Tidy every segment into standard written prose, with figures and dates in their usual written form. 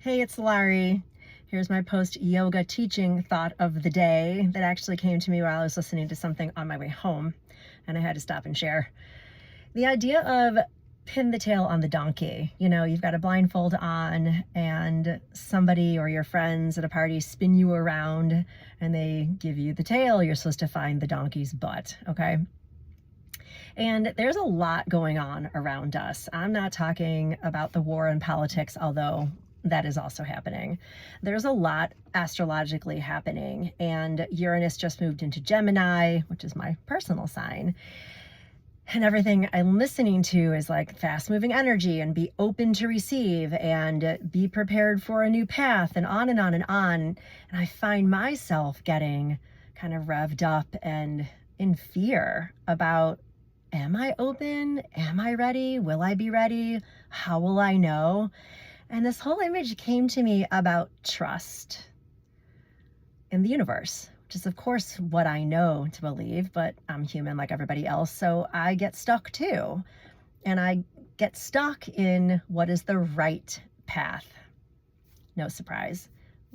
Hey, it's Lauri. Here's my post-yoga teaching thought of the day that actually came to me while I was listening to something on my way home, and I had to stop and share. The idea of pin the tail on the donkey. You've got a blindfold on and somebody or your friends at a party spin you around and they give you the tail. You're supposed to find the donkey's butt, okay? And there's a lot going on around us. I'm not talking about the war in politics, although that is also happening. There's a lot astrologically happening, and Uranus just moved into Gemini, which is my personal sign. And everything I'm listening to is like fast moving energy and be open to receive and be prepared for a new path and on and on and on. And I find myself getting kind of revved up and in fear about, am I open? Am I ready? Will I be ready? How will I know? And this whole image came to me about trust in the universe, which is of course what I know to believe, but I'm human like everybody else, so I get stuck too. And I get stuck in what is the right path. No surprise.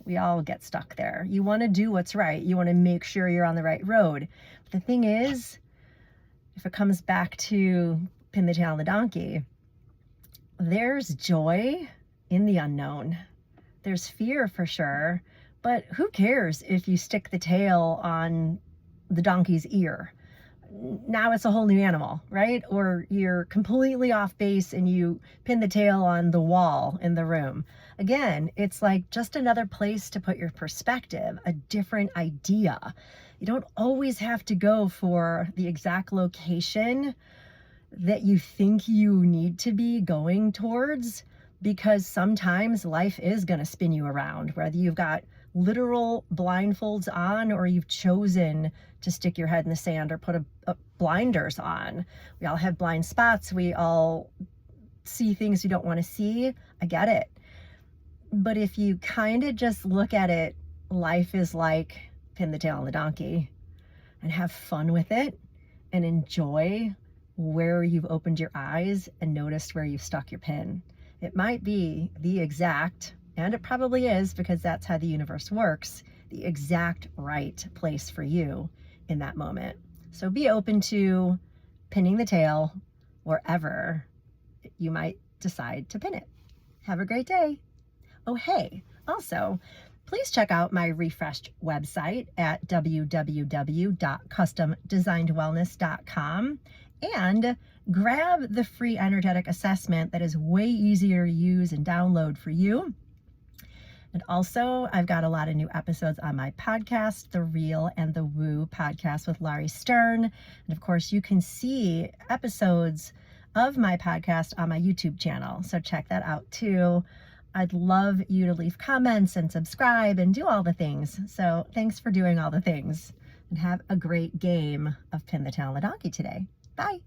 We all get stuck there. You want to do what's right. You want to make sure you're on the right road. But the thing is, if it comes back to pin the tail on the donkey, there's joy in the unknown. There's fear for sure, but who cares if you stick the tail on the donkey's ear? Now it's a whole new animal, right? Or you're completely off base and you pin the tail on the wall in the room. Again, it's like just another place to put your perspective, a different idea. You don't always have to go for the exact location that you think you need to be going towards, because sometimes life is going to spin you around, whether you've got literal blindfolds on or you've chosen to stick your head in the sand or put a blinders on. We all have blind spots. We all see things we don't want to see. I get it. But if you kind of just look at it, life is like pin the tail on the donkey and have fun with it and enjoy where you've opened your eyes and noticed where you've stuck your pin. It might be the exact, and it probably is because that's how the universe works, the exact right place for you in that moment. So be open to pinning the tail wherever you might decide to pin it. Have a great day. Oh, hey, also, please check out my refreshed website at www.customdesignedwellness.com and grab the free energetic assessment that is way easier to use and download for you. And also, I've got a lot of new episodes on my podcast, The Real and the Woo podcast with Lauri Stern. And of course, you can see episodes of my podcast on my YouTube channel. So check that out too. I'd love you to leave comments and subscribe and do all the things. So thanks for doing all the things and have a great game of Pin the Tail on the Donkey today. Bye.